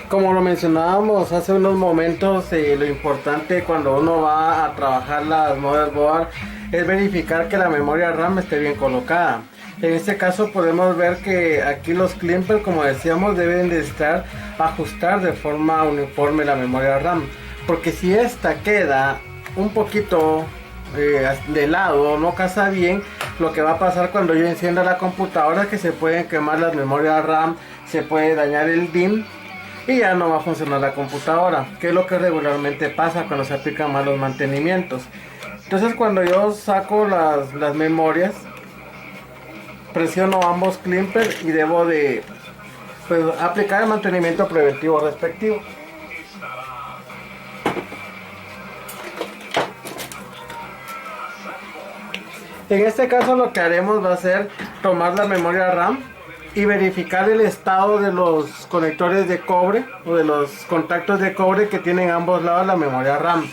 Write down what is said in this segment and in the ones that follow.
Como lo mencionábamos hace unos momentos, lo importante cuando uno va a trabajar las motherboard es verificar que la memoria RAM esté bien colocada. En este caso podemos ver que aquí los climpers, como decíamos, deben de ajustar de forma uniforme la memoria RAM, porque si esta queda un poquito de lado, no casa bien, lo que va a pasar cuando yo encienda la computadora es que se pueden quemar las memorias RAM, se puede dañar el DIMM y ya no va a funcionar la computadora, que es lo que regularmente pasa cuando se aplican malos mantenimientos. Entonces cuando yo saco las memorias, presiono ambos climpers y debo de aplicar el mantenimiento preventivo respectivo. En este caso lo que haremos va a ser tomar la memoria RAM y verificar el estado de los conectores de cobre o de los contactos de cobre que tienen a ambos lados la memoria RAM.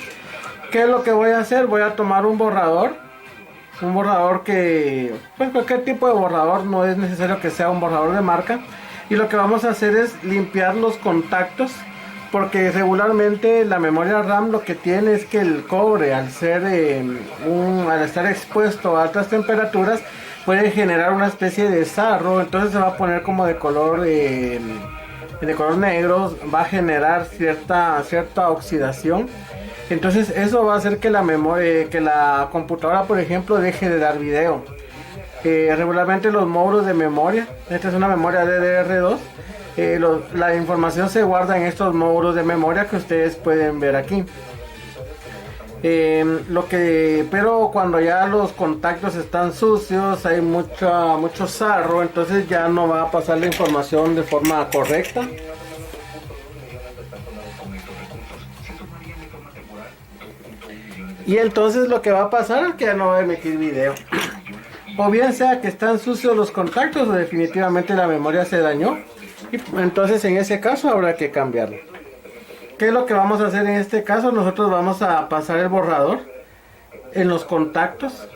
¿Qué es lo que voy a hacer? Voy a tomar un borrador que, pues cualquier tipo de borrador, no es necesario que sea un borrador de marca, y lo que vamos a hacer es limpiar los contactos, porque regularmente la memoria RAM lo que tiene es que el cobre, al estar expuesto a altas temperaturas, puede generar una especie de sarro, entonces se va a poner como de color negro, va a generar cierta oxidación. Entonces eso va a hacer que la computadora, por ejemplo, deje de dar video. Regularmente los módulos de memoria, esta es una memoria DDR2, la información se guarda en estos módulos de memoria que ustedes pueden ver aquí. Pero cuando ya los contactos están sucios, hay mucho sarro, entonces ya no va a pasar la información de forma correcta. Y entonces lo que va a pasar es que ya no va a emitir video. O bien sea que están sucios los contactos o definitivamente la memoria se dañó. Y entonces en ese caso habrá que cambiarlo. ¿Qué es lo que vamos a hacer en este caso? Nosotros vamos a pasar el borrador en los contactos.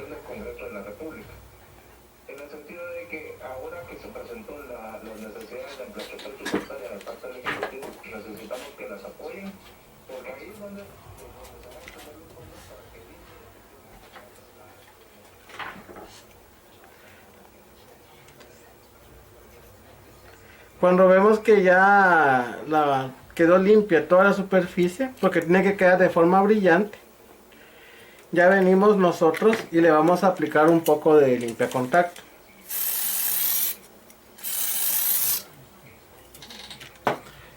Cuando vemos que ya quedó limpia toda la superficie, porque tiene que quedar de forma brillante, ya venimos nosotros y le vamos a aplicar un poco de limpia contacto.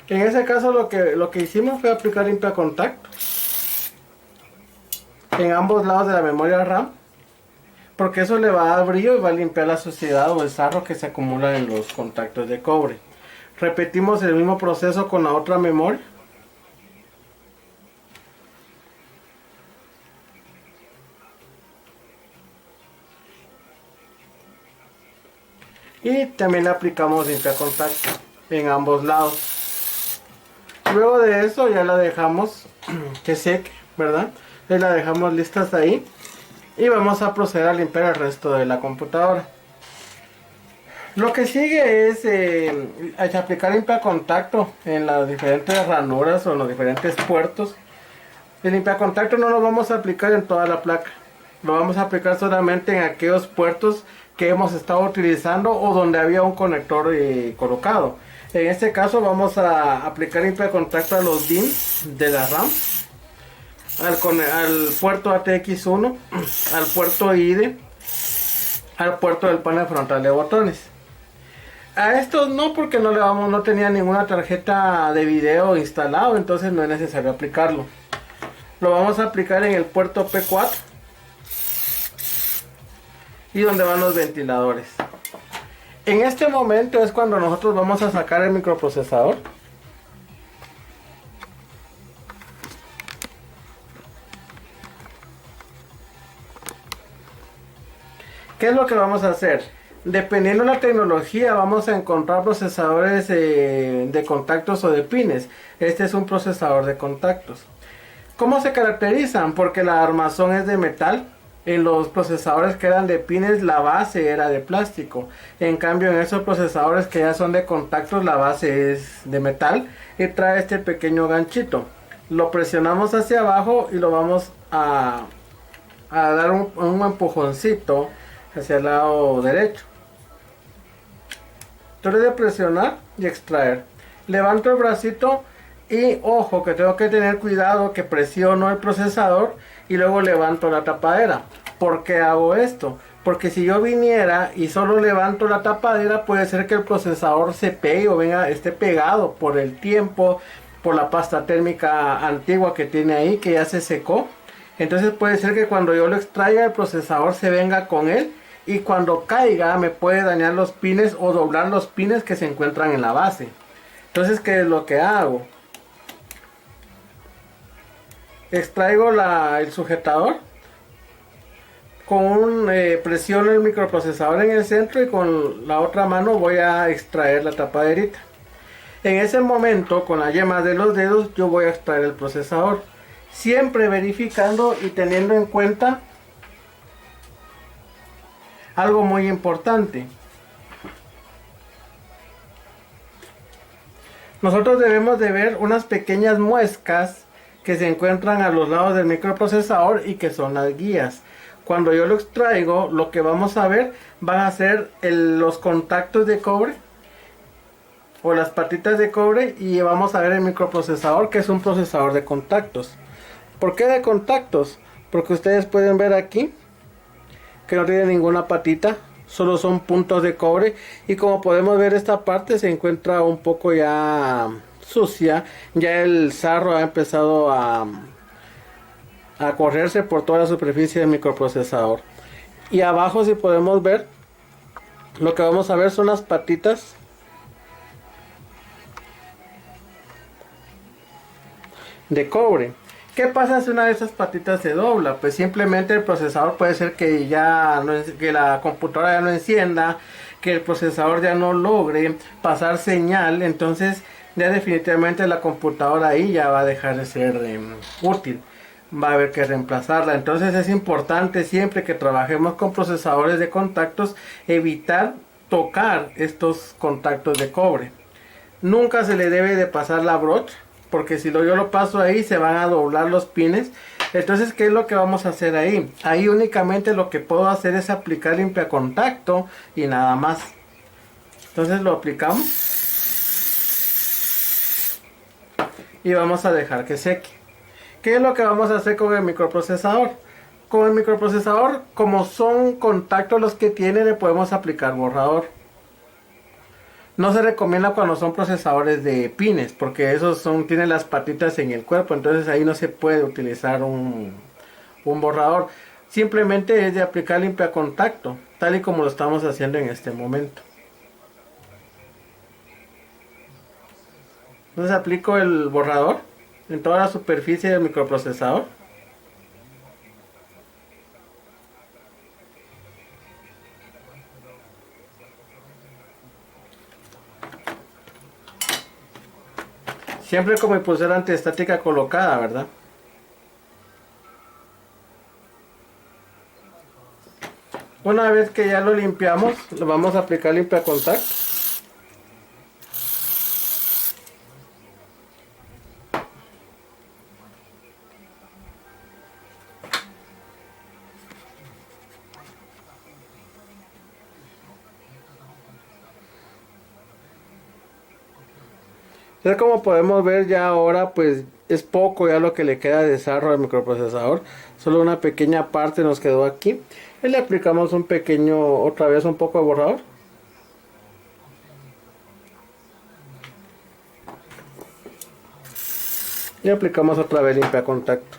En ese caso lo que hicimos fue aplicar limpia contacto en ambos lados de la memoria RAM, porque eso le va a dar brillo y va a limpiar la suciedad o el sarro que se acumula en los contactos de cobre. Repetimos el mismo proceso con la otra memoria. Y también le aplicamos limpia contacto en ambos lados. Luego de eso ya la dejamos que seque, ¿verdad? Entonces la dejamos listas ahí. Y vamos a proceder a limpiar el resto de la computadora. Lo que sigue es aplicar limpia contacto en las diferentes ranuras o en los diferentes puertos. El limpia contacto no lo vamos a aplicar en toda la placa. Lo vamos a aplicar solamente en aquellos puertos que hemos estado utilizando o donde había un conector colocado. En este caso vamos a aplicar limpia contacto a los DIMM de la RAM. Al puerto ATX1, al puerto IDE, al puerto del panel frontal de botones. A estos no, porque no tenía ninguna tarjeta de video instalado, entonces no es necesario aplicarlo. Lo vamos a aplicar en el puerto P4 y donde van los ventiladores. En este momento es cuando nosotros vamos a sacar el microprocesador. ¿Qué es lo que vamos a hacer? Dependiendo de la tecnología vamos a encontrar procesadores de contactos o de pines. Este es un procesador de contactos. ¿Cómo se caracterizan? Porque la armazón es de metal En los procesadores que eran de pines la base era de plástico. En cambio en esos procesadores que ya son de contactos la base es de metal y trae este pequeño ganchito. Lo presionamos hacia abajo y lo vamos a dar un empujoncito hacia el lado derecho. Entonces de presionar y extraer. Levanto el bracito y ojo que tengo que tener cuidado que presiono el procesador y luego levanto la tapadera. ¿Por qué hago esto? Porque si yo viniera y solo levanto la tapadera, puede ser que el procesador se pegue o esté pegado por el tiempo, por la pasta térmica antigua que tiene ahí, que ya se secó. Entonces puede ser que cuando yo lo extraiga el procesador se venga con él y cuando caiga me puede dañar los pines o doblar los pines que se encuentran en la base. Entonces, ¿qué es lo que hago? Extraigo el sujetador, presiono el microprocesador en el centro y con la otra mano voy a extraer la tapaderita. En ese momento, con la yema de los dedos, yo voy a extraer el procesador, siempre verificando y teniendo en cuenta algo muy importante. Nosotros debemos de ver unas pequeñas muescas que se encuentran a los lados del microprocesador y que son las guías. Cuando yo lo extraigo, lo que vamos a ver van a ser los contactos de cobre o las patitas de cobre y vamos a ver el microprocesador, que es un procesador de contactos. ¿Por qué de contactos? Porque ustedes pueden ver aquí que no tiene ninguna patita, solo son puntos de cobre y como podemos ver esta parte se encuentra un poco ya sucia, ya el sarro ha empezado a correrse por toda la superficie del microprocesador. Y abajo, si podemos ver, lo que vamos a ver son las patitas de cobre. ¿Qué pasa si una de esas patitas se dobla? Pues simplemente el procesador puede ser que que la computadora ya no encienda, que el procesador ya no logre pasar señal, entonces ya definitivamente la computadora ahí ya va a dejar de ser útil, va a haber que reemplazarla. Entonces es importante siempre que trabajemos con procesadores de contactos evitar tocar estos contactos de cobre. Nunca se le debe de pasar la brocha, porque si yo lo paso ahí se van a doblar los pines. Entonces, ¿qué es lo que vamos a hacer ahí? Ahí únicamente lo que puedo hacer es aplicar limpiacontacto y nada más. Entonces lo aplicamos y vamos a dejar que seque. ¿Qué es lo que vamos a hacer con el microprocesador? Con el microprocesador, como son contactos los que tiene, le podemos aplicar borrador. No se recomienda cuando son procesadores de pines, porque esos tienen las patitas en el cuerpo, entonces ahí no se puede utilizar un borrador. Simplemente es de aplicar limpiacontacto, tal y como lo estamos haciendo en este momento. Entonces aplico el borrador en toda la superficie del microprocesador. Siempre con mi pulsera antiestática colocada, ¿verdad? Una vez que ya lo limpiamos, lo vamos a aplicar limpiacontacto. Entonces, como podemos ver ya ahora, pues es poco ya lo que le queda de sarro al microprocesador. Solo una pequeña parte nos quedó aquí. Y le aplicamos un poco de borrador. Y aplicamos otra vez limpiacontacto.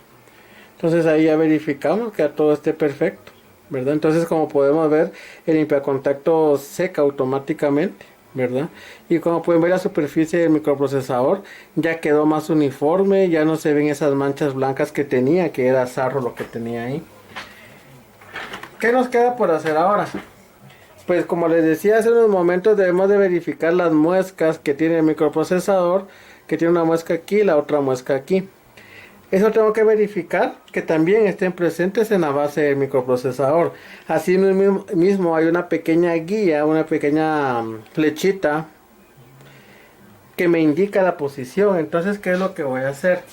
Entonces ahí ya verificamos que todo esté perfecto, ¿verdad? Entonces, como podemos ver, el limpiacontacto seca automáticamente, ¿verdad? Y como pueden ver, la superficie del microprocesador ya quedó más uniforme, ya no se ven esas manchas blancas que tenía, que era sarro lo que tenía ahí. ¿Qué nos queda por hacer ahora? Pues como les decía hace unos momentos, debemos de verificar las muescas que tiene el microprocesador, que tiene una muesca aquí y la otra muesca aquí. Eso tengo que verificar que también estén presentes en la base del microprocesador. Así mismo hay una pequeña guía, una pequeña flechita que me indica la posición. Entonces, ¿qué es lo que voy a hacer?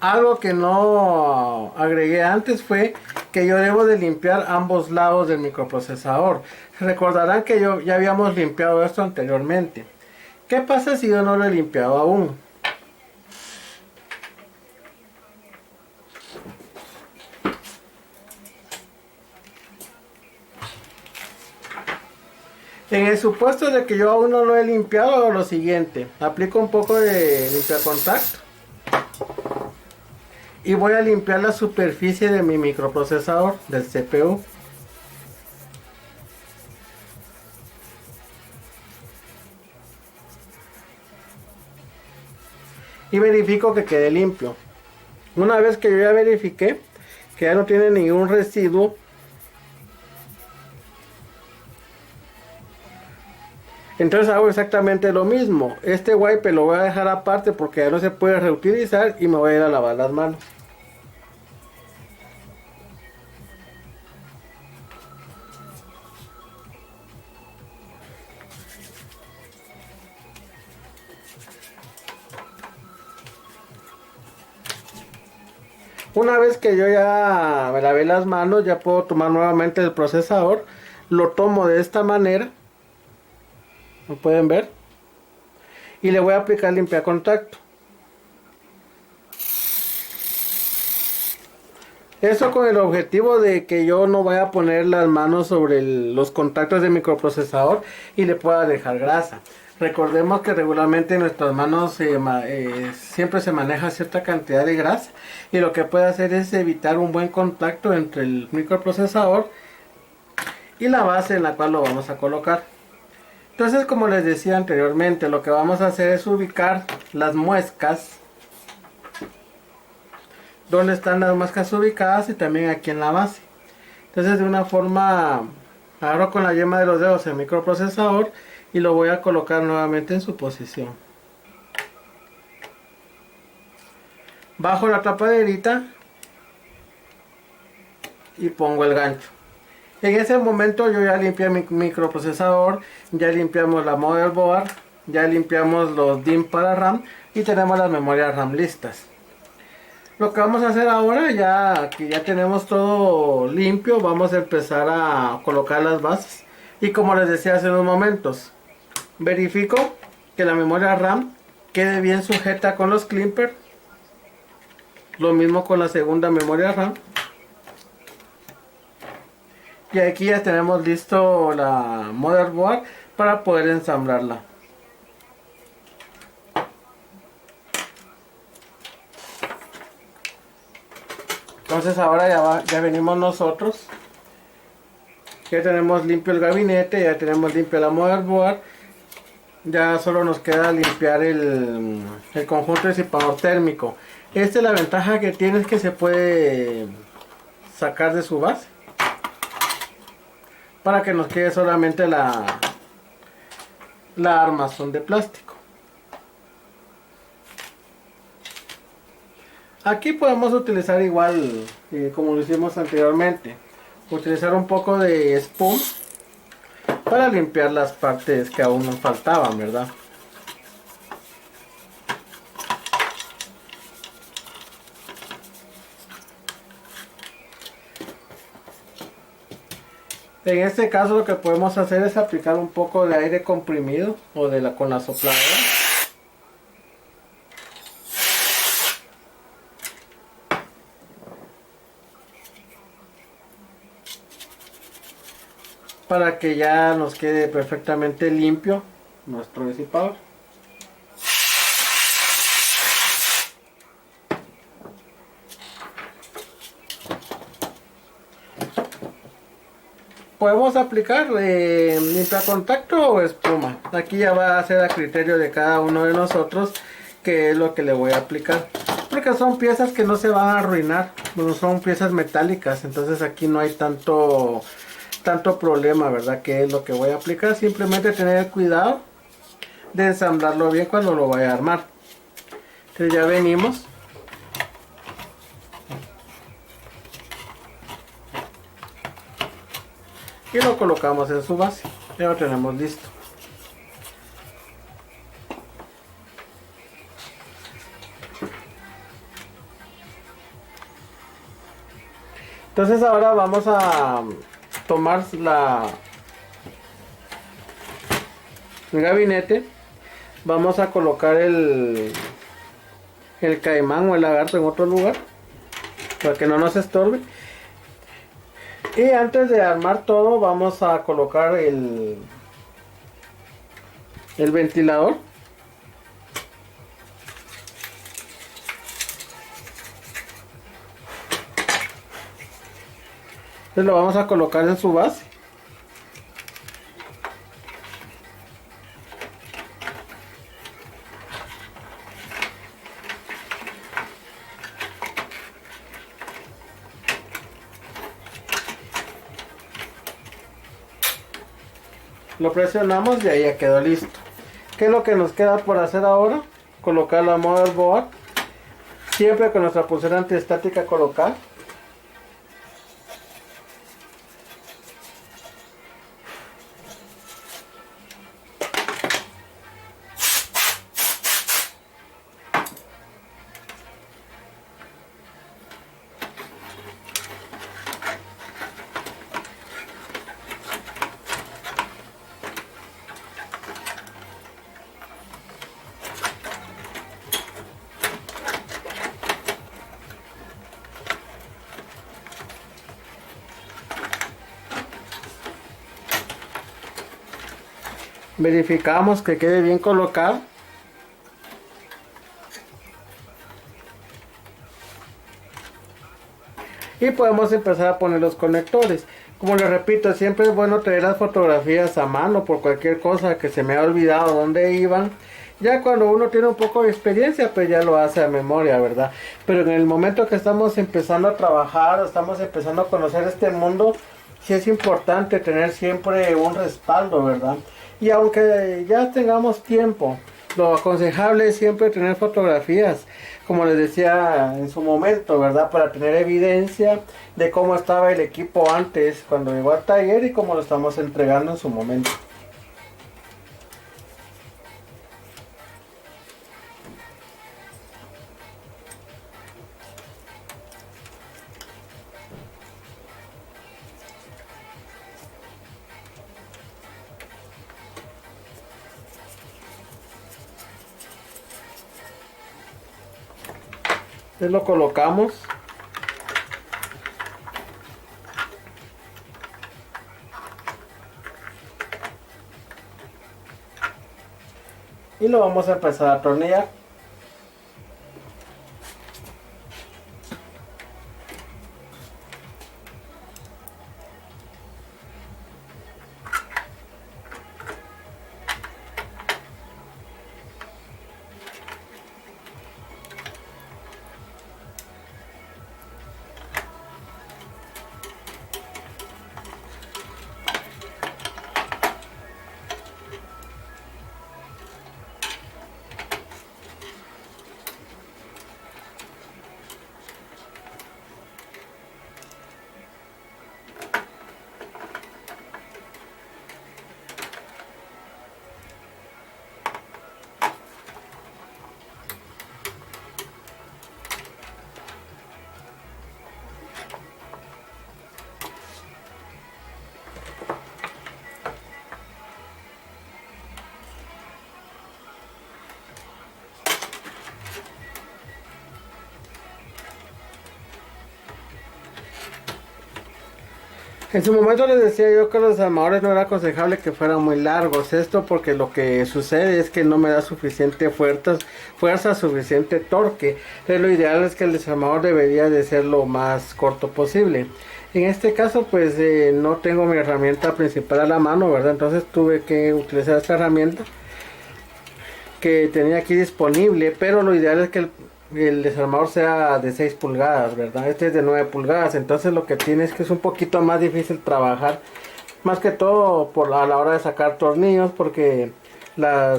Algo que no agregué antes fue que yo debo de limpiar ambos lados del microprocesador. Recordarán que ya habíamos limpiado esto anteriormente. ¿Qué pasa si yo no lo he limpiado aún? En el supuesto de que yo aún no lo he limpiado, hago lo siguiente. Aplico un poco de limpiacontacto. Y voy a limpiar la superficie de mi microprocesador, del CPU. Y verifico que quede limpio. Una vez que yo ya verifiqué que ya no tiene ningún residuo, entonces hago exactamente lo mismo. Este wipe lo voy a dejar aparte porque ya no se puede reutilizar y me voy a ir a lavar las manos. Una vez que yo ya me lavé las manos, ya puedo tomar nuevamente el procesador. Lo tomo de esta manera. ¿Lo pueden ver? Y le voy a aplicar limpiacontacto. Eso con el objetivo de que yo no vaya a poner las manos sobre los contactos del microprocesador y le pueda dejar grasa. Recordemos que regularmente en nuestras manos siempre se maneja cierta cantidad de grasa y lo que puede hacer es evitar un buen contacto entre el microprocesador y la base en la cual lo vamos a colocar. Entonces, como les decía anteriormente, lo que vamos a hacer es ubicar las muescas donde están las muescas ubicadas y también aquí en la base. Entonces, de una forma, agarro con la yema de los dedos el microprocesador y lo voy a colocar nuevamente en su posición. Bajo la tapaderita y pongo el gancho. En ese momento yo ya limpié mi microprocesador, ya limpiamos la motherboard, ya limpiamos los DIMM para RAM y tenemos las memorias RAM listas. Lo que vamos a hacer ahora, ya que ya tenemos todo limpio, vamos a empezar a colocar las bases. Y como les decía hace unos momentos, verifico que la memoria RAM quede bien sujeta con los clippers. Lo mismo con la segunda memoria RAM. Y aquí ya tenemos listo la motherboard para poder ensamblarla. Entonces ahora ya venimos nosotros. Ya tenemos limpio el gabinete, ya tenemos limpio la motherboard. Ya solo nos queda limpiar el conjunto disipador térmico. Esta es la ventaja que tiene, es que se puede sacar de su base para que nos quede solamente la armazón de plástico. Aquí podemos utilizar igual como lo hicimos anteriormente, utilizar un poco de spum para limpiar las partes que aún nos faltaban, ¿verdad? En este caso lo que podemos hacer es aplicar un poco de aire comprimido o con la sopladora. Para que ya nos quede perfectamente limpio nuestro disipador. Podemos aplicar limpiacontacto o espuma. Aquí ya va a ser a criterio de cada uno de nosotros qué es lo que le voy a aplicar. Porque son piezas que no se van a arruinar, no son piezas metálicas, entonces aquí no hay tanto problema, ¿verdad? ¿Qué es lo que voy a aplicar? Simplemente tener cuidado de ensamblarlo bien cuando lo vaya a armar. Entonces ya venimos. Y lo colocamos en su base. Ya lo tenemos listo. Entonces ahora vamos a tomar el gabinete. Vamos a colocar el caimán o el lagarto en otro lugar para que no nos estorbe. Y antes de armar todo vamos a colocar el ventilador. Entonces lo vamos a colocar en su base. Lo presionamos y ahí ya quedó listo. ¿Qué es lo que nos queda por hacer ahora? Colocar la motherboard. Siempre con nuestra pulsera antiestática colocar. Verificamos que quede bien colocado. Y podemos empezar a poner los conectores. Como les repito, siempre es bueno tener las fotografías a mano por cualquier cosa que se me ha olvidado dónde iban. Ya cuando uno tiene un poco de experiencia, pues ya lo hace a memoria, ¿verdad? Pero en el momento que estamos empezando a trabajar, estamos empezando a conocer este mundo, sí es importante tener siempre un respaldo, ¿verdad? Y aunque ya tengamos tiempo, lo aconsejable es siempre tener fotografías, como les decía en su momento, ¿verdad? Para tener evidencia de cómo estaba el equipo antes, cuando llegó al taller y cómo lo estamos entregando en su momento. Entonces lo colocamos. Y lo vamos a empezar a atornillar. En su momento les decía yo que los desarmadores no era aconsejable que fueran muy largos. Esto porque lo que sucede es que no me da suficiente fuerza, suficiente torque. Entonces lo ideal es que el desarmador debería de ser lo más corto posible. En este caso pues no tengo mi herramienta principal a la mano, ¿verdad? Entonces tuve que utilizar esta herramienta que tenía aquí disponible, pero lo ideal es que el desarmador sea de 6 pulgadas, ¿verdad? Este es de 9 pulgadas, entonces lo que tiene es que es un poquito más difícil trabajar, más que todo a la hora de sacar tornillos, porque la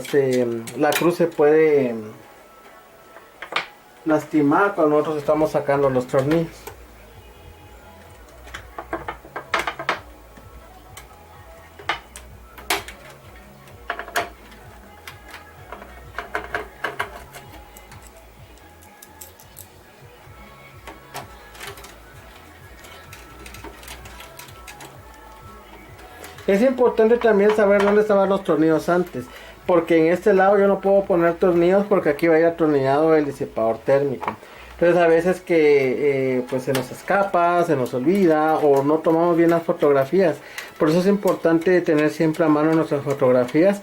cruz se puede lastimar cuando nosotros estamos sacando los tornillos. Es importante también saber dónde estaban los tornillos antes, porque en este lado yo no puedo poner tornillos porque aquí va a ir atornillado el disipador térmico. Entonces a veces que pues se nos escapa, se nos olvida o no tomamos bien las fotografías. Por eso es importante tener siempre a mano nuestras fotografías,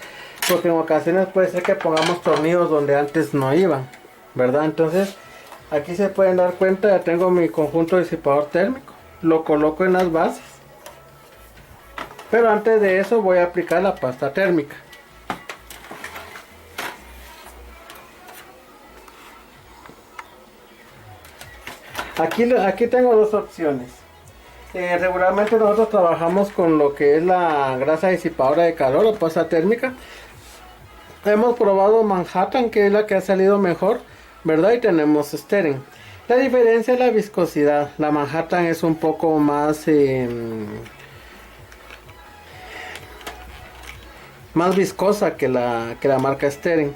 porque en ocasiones puede ser que pongamos tornillos donde antes no iban, ¿verdad? Entonces aquí se pueden dar cuenta, ya tengo mi conjunto de disipador térmico, lo coloco en las bases. Pero antes de eso voy a aplicar la pasta térmica. Aquí tengo dos opciones. Regularmente nosotros trabajamos con lo que es la grasa disipadora de calor o pasta térmica. Hemos probado Manhattan, que es la que ha salido mejor, ¿verdad? Y tenemos Steren. La diferencia es la viscosidad. La Manhattan es un poco más viscosa que la marca Steren.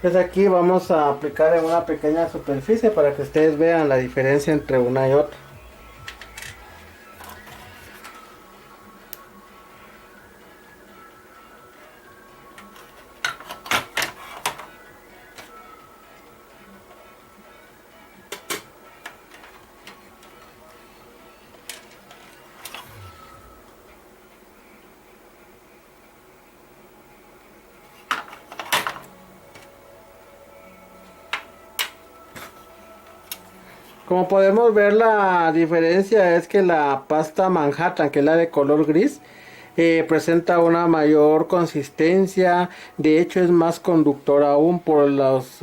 Pues aquí vamos a aplicar en una pequeña superficie para que ustedes vean la diferencia entre una y otra. Como podemos ver, la diferencia es que la pasta Manhattan, que es la de color gris, presenta una mayor consistencia. De hecho es más conductor aún por los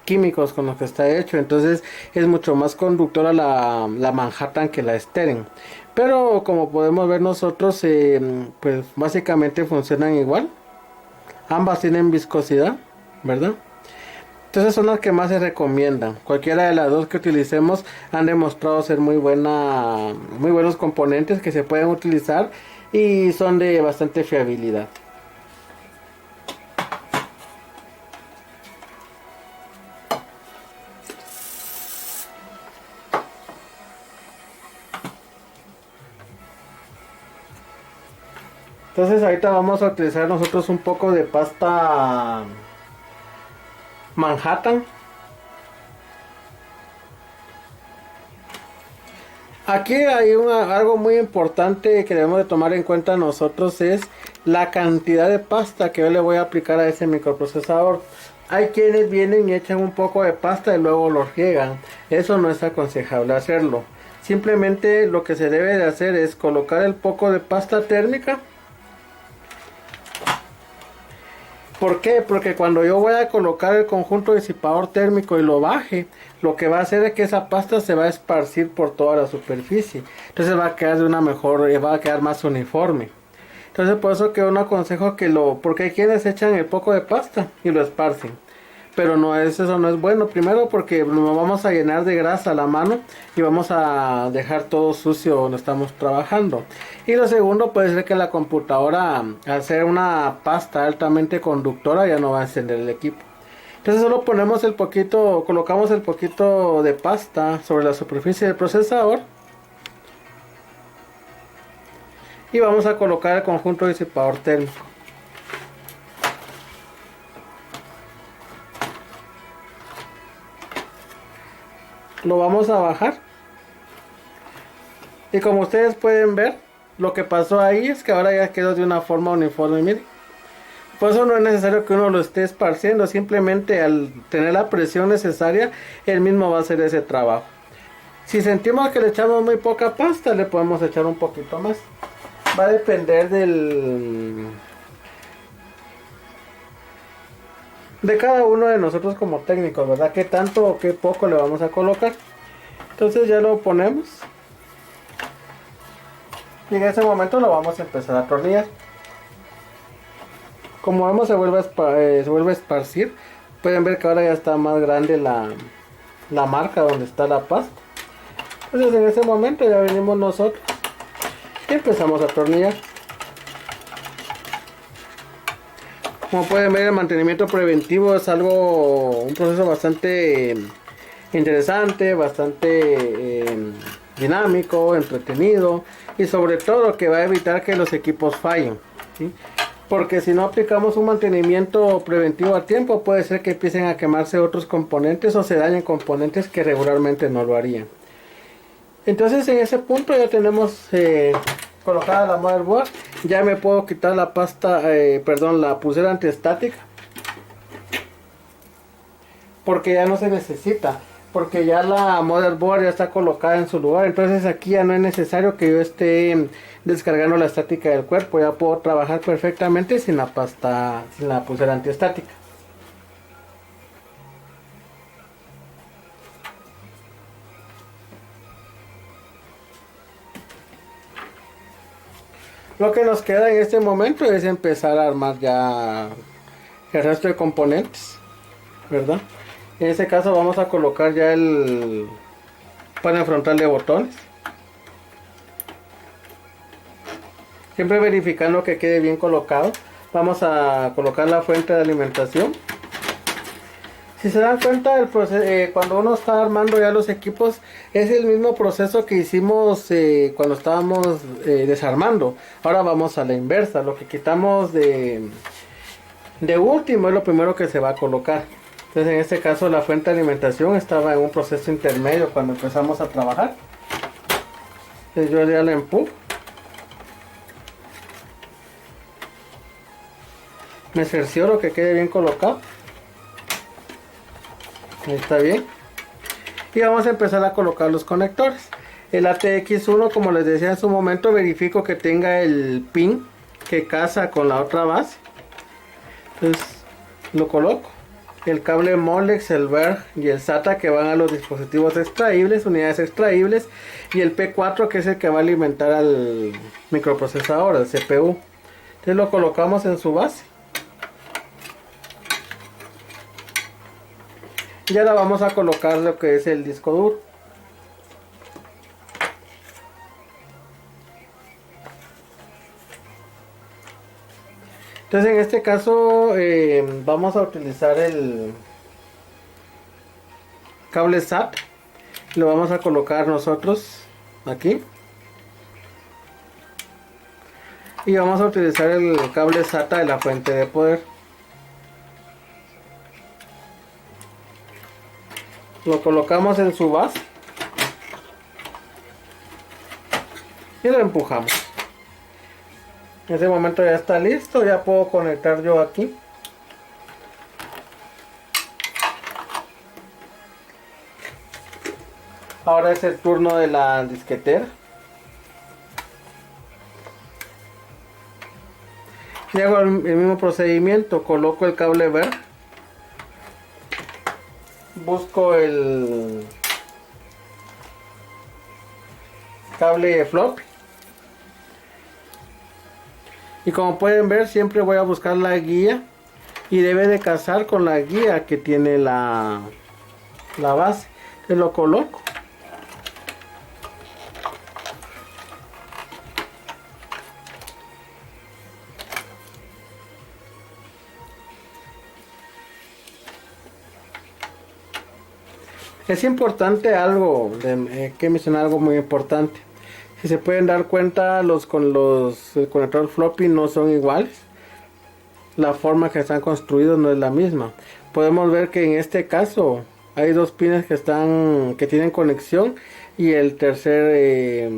químicos con los que está hecho. Entonces es mucho más conductora la Manhattan que la Steren. Pero como podemos ver nosotros, pues básicamente funcionan igual. Ambas tienen viscosidad, ¿verdad? Entonces son las que más se recomiendan. Cualquiera de las dos que utilicemos han demostrado ser muy buenos componentes que se pueden utilizar y son de bastante fiabilidad. Entonces ahorita vamos a utilizar nosotros un poco de pasta Manhattan. Aquí hay algo muy importante que debemos de tomar en cuenta nosotros, es la cantidad de pasta que yo le voy a aplicar a ese microprocesador. Hay quienes vienen y echan un poco de pasta y luego lo riegan. Eso no es aconsejable hacerlo. Simplemente lo que se debe de hacer es colocar el poco de pasta térmica. ¿Por qué? Porque cuando yo voy a colocar el conjunto de disipador térmico y lo baje, lo que va a hacer es que esa pasta se va a esparcir por toda la superficie. Entonces va a quedar va a quedar más uniforme. Entonces por eso que uno aconsejo porque hay quienes echan el poco de pasta y lo esparcen. Pero eso no es bueno. Primero porque nos vamos a llenar de grasa la mano y vamos a dejar todo sucio donde estamos trabajando. Y lo segundo puede ser que la computadora, al ser una pasta altamente conductora, ya no va a encender el equipo. Entonces solo colocamos el poquito de pasta sobre la superficie del procesador. Y vamos a colocar el conjunto de disipador térmico. Lo vamos a bajar. Y como ustedes pueden ver, lo que pasó ahí es que ahora ya quedó de una forma uniforme, miren. Por eso no es necesario que uno lo esté esparciendo, simplemente al tener la presión necesaria, él mismo va a hacer ese trabajo. Si sentimos que le echamos muy poca pasta, le podemos echar un poquito más. Va a depender de cada uno de nosotros como técnicos, ¿verdad? Qué tanto o qué poco le vamos a colocar. Entonces ya lo ponemos. Y en ese momento lo vamos a empezar a atornillar. Como vemos se vuelve a esparcir. Pueden ver que ahora ya está más grande la marca donde está la pasta. Entonces en ese momento ya venimos nosotros y empezamos a atornillar. Como pueden ver, el mantenimiento preventivo es un proceso bastante interesante, bastante dinámico, entretenido y sobre todo que va a evitar que los equipos fallen, ¿sí? Porque si no aplicamos un mantenimiento preventivo a tiempo, puede ser que empiecen a quemarse otros componentes o se dañen componentes que regularmente no lo harían. Entonces en ese punto ya tenemos colocada la motherboard. Ya me puedo quitar la la pulsera antiestática, porque ya no se necesita, porque ya la motherboard ya está colocada en su lugar. Entonces aquí ya no es necesario que yo esté descargando la estática del cuerpo. Ya puedo trabajar perfectamente sin la pulsera antiestática. Lo que nos queda en este momento es empezar a armar ya el resto de componentes, ¿verdad? En este caso vamos a colocar ya el panel frontal de botones. Siempre verificando que quede bien colocado. Vamos a colocar la fuente de alimentación. Si se dan cuenta, cuando uno está armando ya los equipos, es el mismo proceso que hicimos cuando estábamos desarmando. Ahora vamos a la inversa. Lo que quitamos de último es lo primero que se va a colocar. Entonces en este caso la fuente de alimentación estaba en un proceso intermedio cuando empezamos a trabajar. Entonces yo ya la empujo. Me cercioro que quede bien colocado. Ahí está bien. Y vamos a empezar a colocar los conectores. El ATX1, como les decía en su momento, verifico que tenga el pin que casa con la otra base. Entonces lo coloco. El cable Molex, el VERG y el SATA que van a los dispositivos extraíbles, unidades extraíbles. Y el P4 que es el que va a alimentar al microprocesador, al CPU. Entonces lo colocamos en su base. Y ahora vamos a colocar lo que es el disco duro. Entonces en este caso vamos a utilizar el cable SAT. Lo vamos a colocar nosotros aquí. Y vamos a utilizar el cable SATA de la fuente de poder. Lo colocamos en su base y lo empujamos. En ese momento ya está listo, ya puedo conectar yo aquí. Ahora es el turno de la disquetera. Y hago el mismo procedimiento, coloco el cable verde. Busco el cable floppy y como pueden ver siempre voy a buscar la guía y debe de casar con la guía que tiene la base. Entonces lo coloco. Es importante que mencionar algo muy importante. Si se pueden dar cuenta, el conector floppy no son iguales. La forma que están construidos no es la misma. Podemos ver que en este caso hay dos pines que tienen conexión y el tercer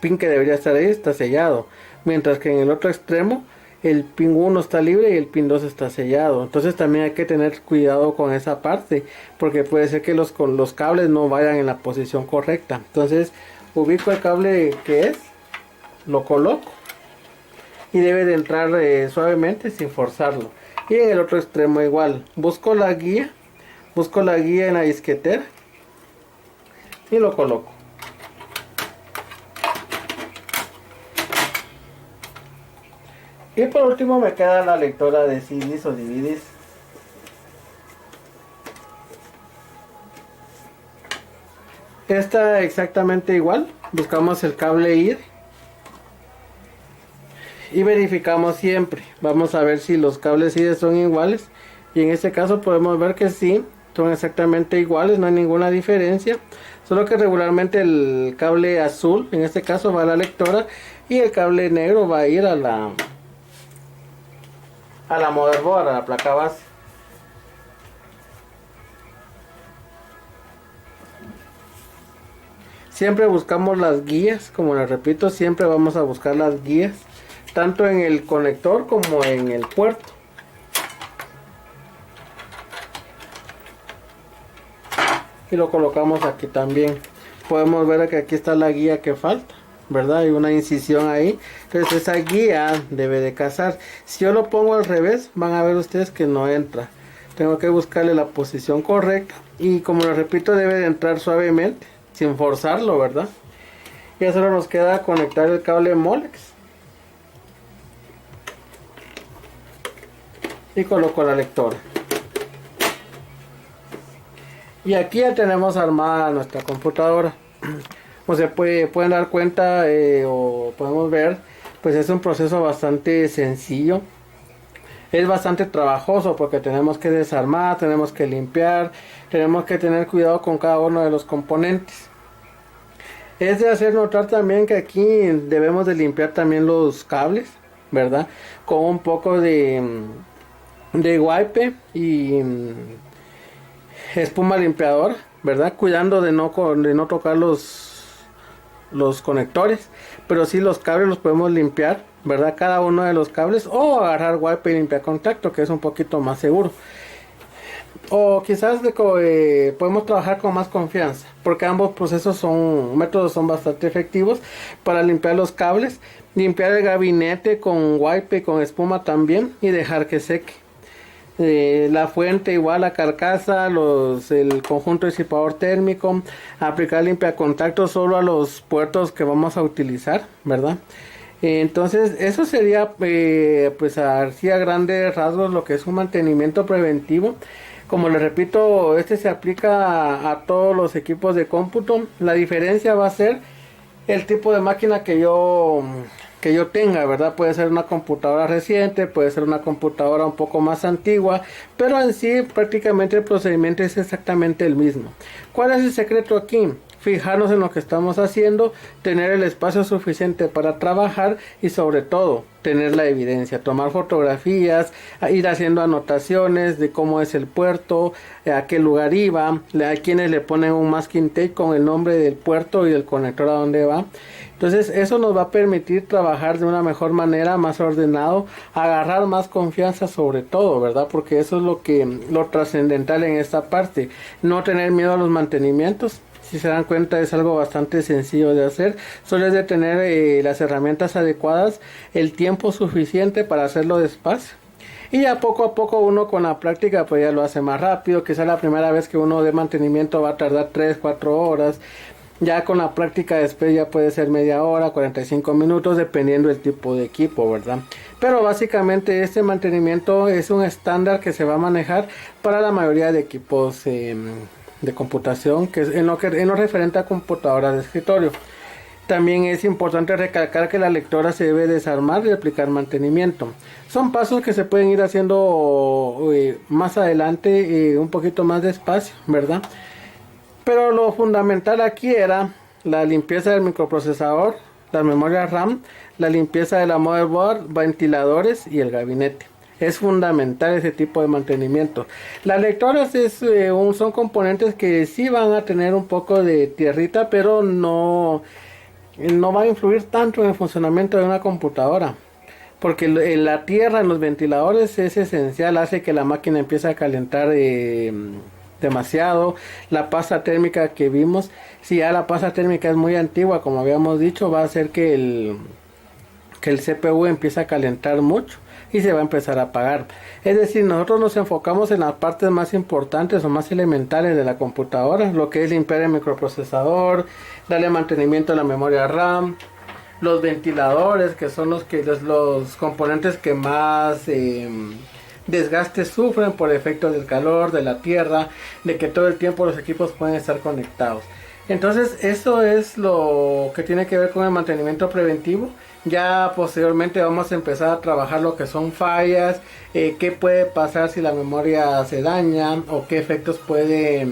pin que debería estar ahí está sellado. Mientras que en el otro extremo el pin 1 está libre y el pin 2 está sellado. Entonces también hay que tener cuidado con esa parte, porque puede ser que los cables no vayan en la posición correcta. Entonces ubico el cable que es, lo coloco y debe de entrar suavemente sin forzarlo. Y en el otro extremo igual, busco la guía en la disquetera y lo coloco. Y por último me queda la lectora de CDs o DVDs. Esta exactamente igual. Buscamos el cable ID y verificamos siempre. Vamos a ver si los cables ID son iguales. Y en este caso podemos ver que sí, son exactamente iguales, no hay ninguna diferencia. Solo que regularmente el cable azul, en este caso, va a la lectora, y el cable negro va a ir a la motherboard, a la placa base. Siempre buscamos las guías, como les repito, siempre vamos a buscar las guías, tanto en el conector como en el puerto. Y lo colocamos aquí también. Podemos ver que aquí está la guía que falta, ¿verdad? Hay una incisión ahí. Entonces esa guía debe de casar. Si yo lo pongo al revés, van a ver ustedes que no entra. Tengo que buscarle la posición correcta. Y como les repito, debe de entrar suavemente, sin forzarlo, ¿verdad? Ya solo nos queda conectar el cable Molex. Y coloco la lectora. Y aquí ya tenemos armada nuestra computadora. Como se pueden dar cuenta o podemos ver, pues es un proceso bastante sencillo. Es bastante trabajoso porque tenemos que desarmar, tenemos que limpiar, tenemos que tener cuidado con cada uno de los componentes. Es de hacer notar también que aquí debemos de limpiar también los cables, ¿verdad? Con un poco de wipe y espuma limpiadora, ¿verdad? Cuidando de no tocar los conectores, pero sí los cables los podemos limpiar, ¿verdad? Cada uno de los cables, o agarrar wipe y limpiar contacto, que es un poquito más seguro. O quizás podemos trabajar con más confianza, porque ambos métodos son bastante efectivos para limpiar los cables, limpiar el gabinete con wipe y con espuma también, y dejar que seque. La fuente igual, la carcasa, el conjunto disipador térmico, aplicar limpiacontactos solo a los puertos que vamos a utilizar, ¿verdad? Entonces eso sería pues así a grandes rasgos lo que es un mantenimiento preventivo. Como les repito, este se aplica a todos los equipos de cómputo. La diferencia va a ser el tipo de máquina que yo tenga, ¿verdad? Puede ser una computadora reciente, puede ser una computadora un poco más antigua, pero en sí prácticamente el procedimiento es exactamente el mismo. ¿Cuál es el secreto aquí? Fijarnos en lo que estamos haciendo, tener el espacio suficiente para trabajar y sobre todo tener la evidencia, tomar fotografías, ir haciendo anotaciones de cómo es el puerto, a qué lugar iba, a quienes le ponen un masking tape con el nombre del puerto y del conector a dónde va. Entonces eso nos va a permitir trabajar de una mejor manera, más ordenado, agarrar más confianza sobre todo, ¿verdad? Porque eso es lo trascendental en esta parte, no tener miedo a los mantenimientos. Si se dan cuenta es algo bastante sencillo de hacer, solo es de tener las herramientas adecuadas, el tiempo suficiente para hacerlo despacio. Y ya poco a poco uno con la práctica pues ya lo hace más rápido, quizá la primera vez que uno de mantenimiento va a tardar 3-4 horas, ya con la práctica después ya puede ser media hora, 45 minutos, dependiendo del tipo de equipo, ¿verdad? Pero básicamente este mantenimiento es un estándar que se va a manejar para la mayoría de equipos de computación, que es en lo referente a computadoras de escritorio. También es importante recalcar que la lectora se debe desarmar y aplicar mantenimiento. Son pasos que se pueden ir haciendo más adelante, un poquito más despacio, ¿verdad? Pero lo fundamental aquí era la limpieza del microprocesador, la memoria RAM, la limpieza de la motherboard, ventiladores y el gabinete. Es fundamental ese tipo de mantenimiento. Las lectoras son componentes que sí van a tener un poco de tierrita, pero no va a influir tanto en el funcionamiento de una computadora. Porque la tierra en los ventiladores es esencial, hace que la máquina empiece a calentar demasiado. La pasta térmica que vimos, si ya la pasta térmica es muy antigua, como habíamos dicho, va a hacer que el CPU empiece a calentar mucho y se va a empezar a apagar. Es decir, nosotros nos enfocamos en las partes más importantes o más elementales de la computadora, lo que es limpiar el microprocesador, darle mantenimiento a la memoria RAM, los ventiladores, que son los componentes que más desgastes sufren por efectos del calor, de la tierra, de que todo el tiempo los equipos pueden estar conectados. Entonces eso es lo que tiene que ver con el mantenimiento preventivo. Ya posteriormente vamos a empezar a trabajar lo que son fallas, qué puede pasar si la memoria se daña o qué efectos puede,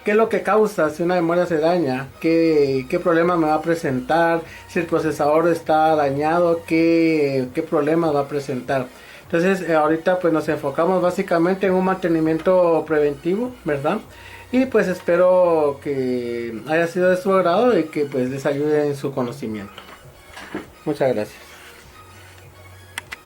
qué es lo que causa si una memoria se daña, qué problema me va a presentar, si el procesador está dañado, qué problemas va a presentar. Entonces ahorita pues nos enfocamos básicamente en un mantenimiento preventivo, ¿verdad? Y pues espero que haya sido de su agrado y que pues les ayude en su conocimiento. Muchas gracias.